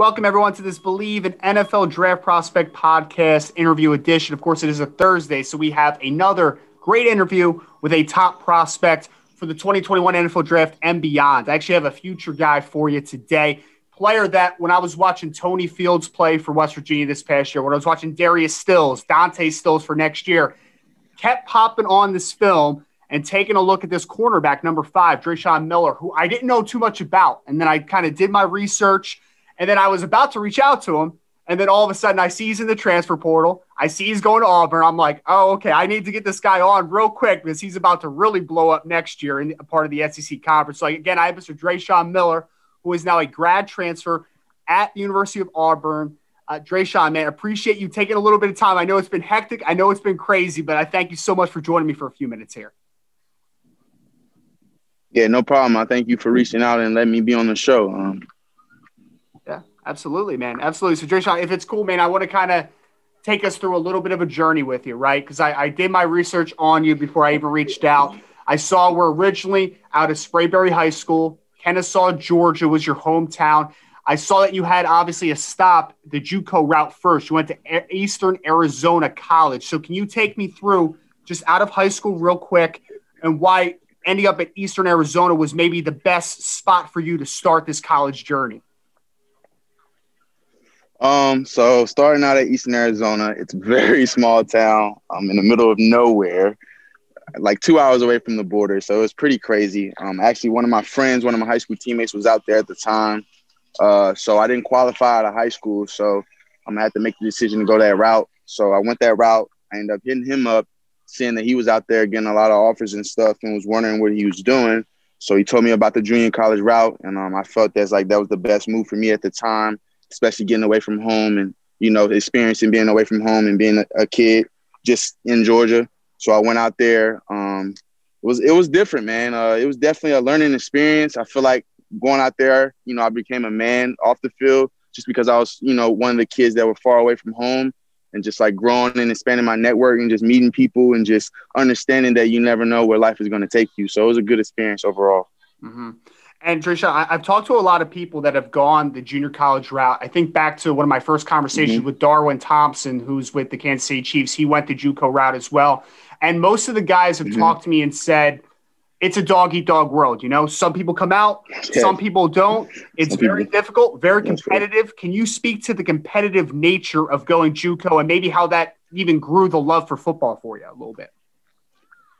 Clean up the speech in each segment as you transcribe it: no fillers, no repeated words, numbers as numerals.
Welcome, everyone, to this Believe in NFL Draft Prospect podcast interview edition. Of course, it is a Thursday, so we have another great interview with a top prospect for the 2021 NFL Draft and beyond. I actually have a future guy for you today, player that when I was watching Tony Fields play for West Virginia this past year, when I was watching Darius Stills, Dante Stills for next year, kept popping on this film and taking a look at this cornerback, number 5, Dreshun Miller, who I didn't know too much about. And then I kind of did my research. And then I was about to reach out to him, and then all of a sudden I see he's in the transfer portal. I see he's going to Auburn. I'm like, oh, okay, I need to get this guy on real quick because he's about to really blow up next year in a part of the SEC conference. So again, I have Mr. Dreshun Miller, who is now a grad transfer at the University of Auburn. Dreshun, man, appreciate you taking a little bit of time. I know it's been hectic. I know it's been crazy, but I thank you so much for joining me for a few minutes here. Yeah, no problem. I thank you for reaching out and letting me be on the show. Yeah, absolutely, man. Absolutely. So, Dreshun, if it's cool, man, I want to kind of take us through a little bit of a journey with you, right? Because I did my research on you before I even reached out. I saw we're originally out of Sprayberry High School. Kennesaw, Georgia was your hometown. I saw that you had obviously a stop, the JUCO route first. You went to Eastern Arizona College. So can you take me through just out of high school real quick and why ending up at Eastern Arizona was maybe the best spot for you to start this college journey? So starting out at Eastern Arizona, it's a very small town. I'm in the middle of nowhere, like 2 hours away from the border. So it was pretty crazy. Actually, one of my high school teammates was out there at the time. So I didn't qualify out of high school. So I'm gonna have to make the decision to go that route. So I went that route. I ended up hitting him up, seeing that he was out there getting a lot of offers and stuff and was wondering what he was doing. So he told me about the junior college route. And I felt that was the best move for me at the time, especially getting away from home and, experiencing being away from home and being a kid just in Georgia. So I went out there. It was different, man. It was definitely a learning experience. I feel like going out there, I became a man off the field just because I was, one of the kids that were far away from home and just like growing and expanding my network and just meeting people and just understanding that you never know where life is going to take you. So it was a good experience overall. Mm-hmm. And Dreshun, I've talked to a lot of people that have gone the junior college route. I think back to one of my first conversations with Darwin Thompson, who's with the Kansas City Chiefs. He went the JUCO route as well. And most of the guys have talked to me and said, it's a dog-eat-dog world. Some people come out, some people don't. It's very difficult, very competitive. Can you speak to the competitive nature of going JUCO and maybe how that even grew the love for football for you a little bit?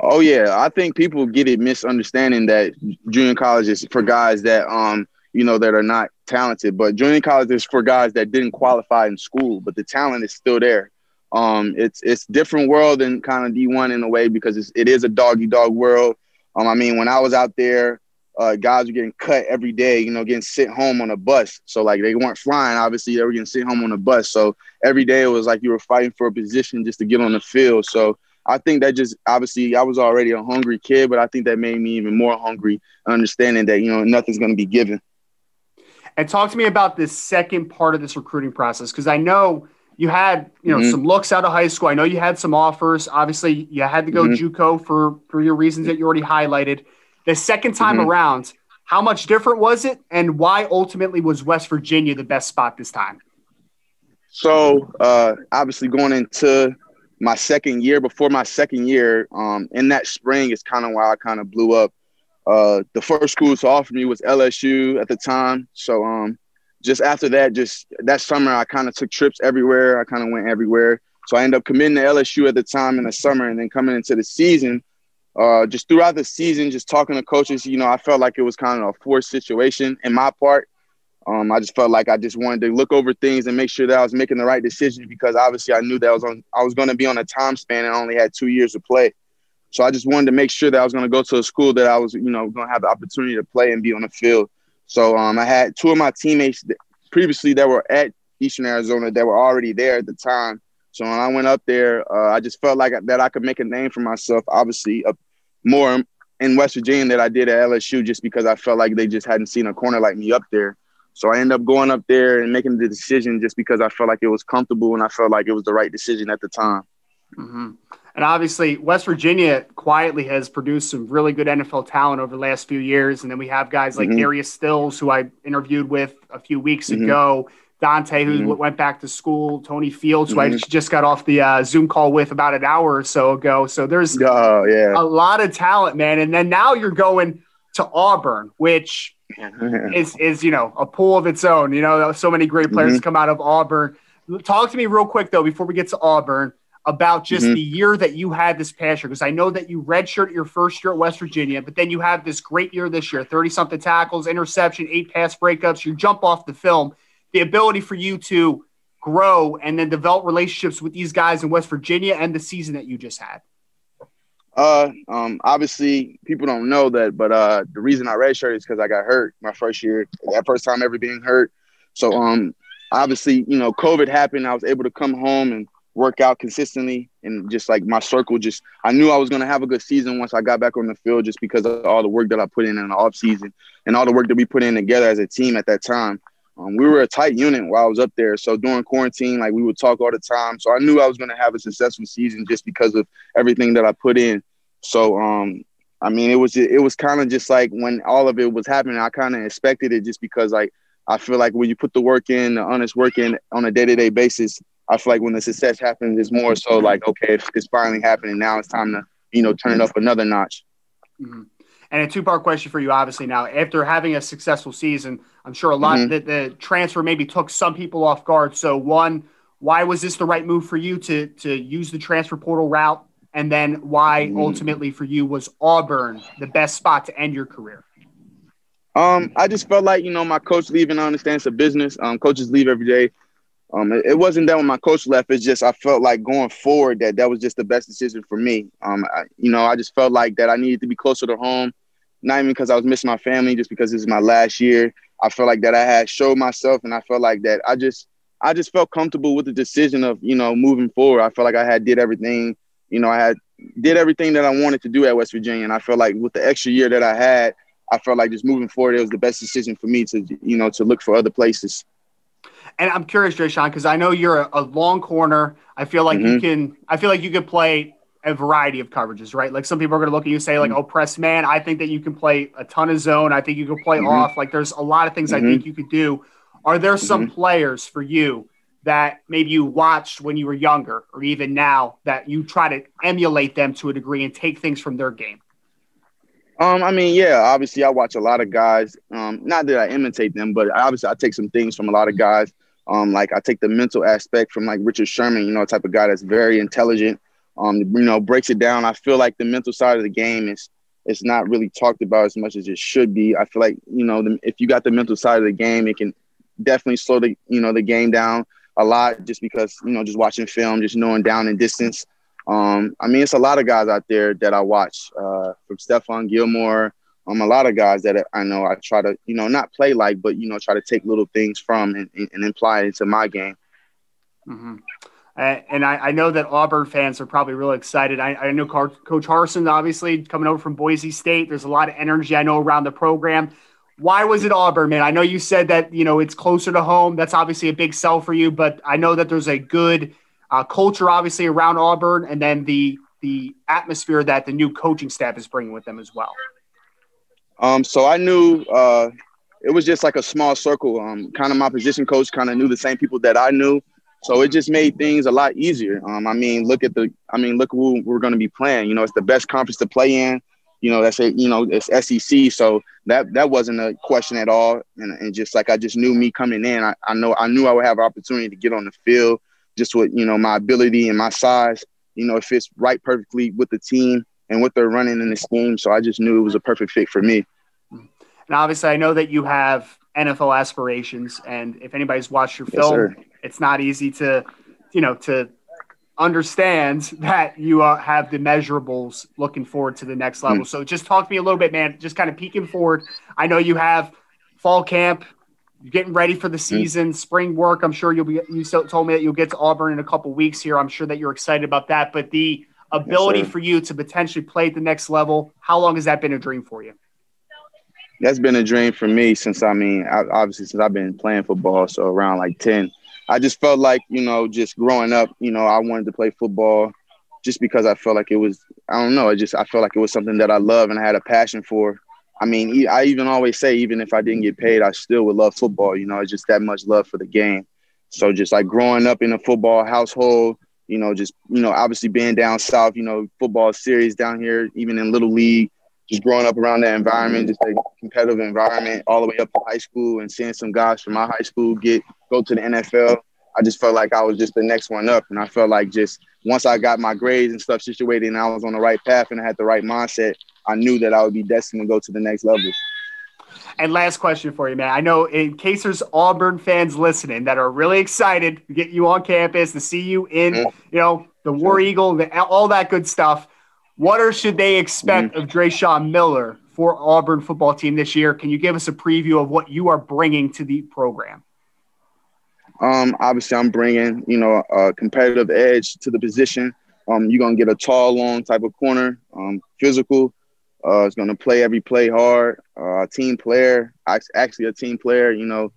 Oh, yeah. I think people get it misunderstanding that junior college is for guys that, that are not talented. But junior college is for guys that didn't qualify in school, but the talent is still there. It's different world than kind of D1 in a way because it is a dog-eat-dog world. When I was out there, guys were getting cut every day, getting sent home on a bus. So, they weren't flying. Obviously, they were getting sent home on a bus. So every day it was like you were fighting for a position just to get on the field. So I think that just obviously I was already a hungry kid, but I think that made me even more hungry, understanding that, nothing's going to be given. And talk to me about this second part of this recruiting process, because I know you had, some looks out of high school. I know you had some offers. Obviously, you had to go JUCO for your reasons that you already highlighted. The second time around, how much different was it, and why ultimately was West Virginia the best spot this time? So, obviously going into my second year, in that spring is kind of why I kind of blew up. The first school to offer me was LSU at the time. So just after that, that summer, I kind of took trips everywhere. I kind of went everywhere. So I ended up committing to LSU at the time in the summer, and then coming into the season, just throughout the season, just talking to coaches, I felt like it was kind of a forced situation in my part. I just felt like I just wanted to look over things and make sure that I was making the right decision because obviously I knew that I was going to be on a time span and I only had 2 years to play. So I just wanted to make sure that I was going to go to a school that I was, going to have the opportunity to play and be on the field. So I had 2 of my teammates previously that were at Eastern Arizona that were already there at the time. So when I went up there, I just felt like that I could make a name for myself, obviously, more in West Virginia than I did at LSU just because I felt like they just hadn't seen a corner like me up there. So I ended up going up there and making the decision just because I felt like it was comfortable and I felt like it was the right decision at the time. Mm-hmm. And obviously, West Virginia quietly has produced some really good NFL talent over the last few years. And then we have guys like Darius Stills, who I interviewed with a few weeks ago, Dante, who went back to school, Tony Fields, who I just got off the Zoom call with about an hour or so ago. So there's a lot of talent, man. And then now you're going to Auburn, which is a pool of its own. So many great players come out of Auburn. Talk to me real quick, though, before we get to Auburn, about just the year that you had this past year, because I know that you redshirted your first year at West Virginia, but then you have this great year this year, 30-something tackles, interception, 8 pass breakups. You jump off the film. The ability for you to grow and then develop relationships with these guys in West Virginia and the season that you just had. Obviously people don't know that, but the reason I redshirted is because I got hurt my first year, that first time ever being hurt. So obviously, COVID happened. I was able to come home and work out consistently, and just like my circle, I knew I was going to have a good season once I got back on the field, just because of all the work that I put in the off season and all the work that we put in together as a team at that time. We were a tight unit while I was up there. So during quarantine, we would talk all the time. So I knew I was going to have a successful season just because of everything that I put in. So, it was kind of just like when all of it was happening, I kind of expected it, just because I feel like when you put the work in, the honest work in on a day-to-day basis, I feel like when the success happens, it's more so like, okay, it's finally happening. Now it's time to, turn it up another notch. Mm-hmm. And a two-part question for you, obviously. Now, after having a successful season, I'm sure a lot that the transfer maybe took some people off guard. So, one, why was this the right move for you to use the transfer portal route? And then why ultimately for you was Auburn the best spot to end your career? I just felt like, my coach leaving, I understand it's a business. Coaches leave every day. It wasn't that when my coach left. It's just I felt like going forward that was just the best decision for me. I just felt like that I needed to be closer to home. Not even because I was missing my family, just because this is my last year. I felt like that I had showed myself, and I felt like that I just felt comfortable with the decision of, moving forward. I felt like I did everything, did everything that I wanted to do at West Virginia. And I felt like with the extra year that I had, I felt like just moving forward, it was the best decision for me to, to look for other places. And I'm curious, Dreshun, because I know you're a long corner. I feel like you can play a variety of coverages, right? Like some people are going to look at you and say like, oh, press man. I think that you can play a ton of zone. I think you can play off. Like there's a lot of things I think you could do. Are there some players for you that maybe you watched when you were younger or even now that you try to emulate them to a degree and take things from their game? Obviously I watch a lot of guys. Not that I imitate them, but obviously I take some things from a lot of guys. Like I take the mental aspect from like Richard Sherman, a type of guy that's very intelligent. Breaks it down. I feel like the mental side of the game it's not really talked about as much as it should be. I feel like, if you got the mental side of the game, it can definitely slow the game down a lot, just because, just watching film, just knowing down and distance. It's a lot of guys out there that I watch, from Stephon Gilmore, a lot of guys that I know I try to, not play like, but, try to take little things from and apply it into my game. Mm-hmm. And I know that Auburn fans are probably really excited. I know Coach Harsin, obviously, coming over from Boise State. There's a lot of energy, I know, around the program. Why was it Auburn, man? I know you said that, it's closer to home. That's obviously a big sell for you, but I know that there's a good culture, obviously, around Auburn, and then the atmosphere that the new coaching staff is bringing with them as well. So I knew it was just like a small circle. Kind of my position coach kind of knew the same people that I knew. So it just made things a lot easier. Look who we're going to be playing. It's the best conference to play in. It's SEC. So that wasn't a question at all. And just like I just knew me coming in, I knew I would have an opportunity to get on the field just with, my ability and my size. It fits right perfectly with the team and what they're running in the scheme. So I just knew it was a perfect fit for me. And obviously I know that you have NFL aspirations. And if anybody's watched your film, it's not easy to understand that you have the measurables looking forward to the next level. So just talk to me a little bit, man, just kind of peeking forward. I know you have fall camp, you're getting ready for the season, spring work. I'm sure you told me that you'll get to Auburn in a couple weeks here. I'm sure that you're excited about that, but the ability for you to potentially play at the next level, how long has that been a dream for you? That's been a dream for me since I've been playing football. So around like 10, I just felt like, just growing up, I wanted to play football just because I felt like it was, I felt like it was something that I love and I had a passion for. I mean, I even always say, even if I didn't get paid, I still would love football. You know, it's just that much love for the game. So just like growing up in a football household, you know, just, you know, obviously being down south, you know, football series down here, even in Little League, just growing up around that environment, just a competitive environment all the way up to high school and seeing some guys from my high school go to the NFL. I just felt like I was just the next one up. And I felt like just once I got my grades and stuff situated and I was on the right path and I had the right mindset, I knew that I would be destined to go to the next level. And last question for you, man. I know in case there's Auburn fans listening that are really excited to get you on campus, to see you in, you know, the War Eagle, all that good stuff. What should they expect of Dreshun Miller for Auburn football team this year? Can you give us a preview of what you are bringing to the program? Obviously, I'm bringing, you know, a competitive edge to the position. You're going to get a tall, long type of corner, physical. It's going to play every play hard. A team player, actually a team player, you know.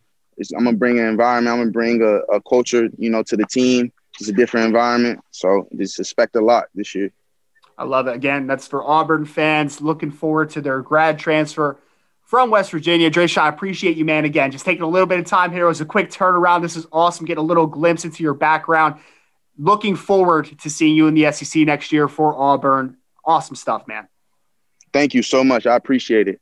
I'm going to bring an environment. I'm going to bring a culture, you know, to the team. It's a different environment. So just expect a lot this year. I love it. Again, that's for Auburn fans looking forward to their grad transfer from West Virginia. Dreshun, I appreciate you, man. Again, just taking a little bit of time here. It was a quick turnaround. This is awesome. Getting a little glimpse into your background. Looking forward to seeing you in the SEC next year for Auburn. Awesome stuff, man. Thank you so much. I appreciate it.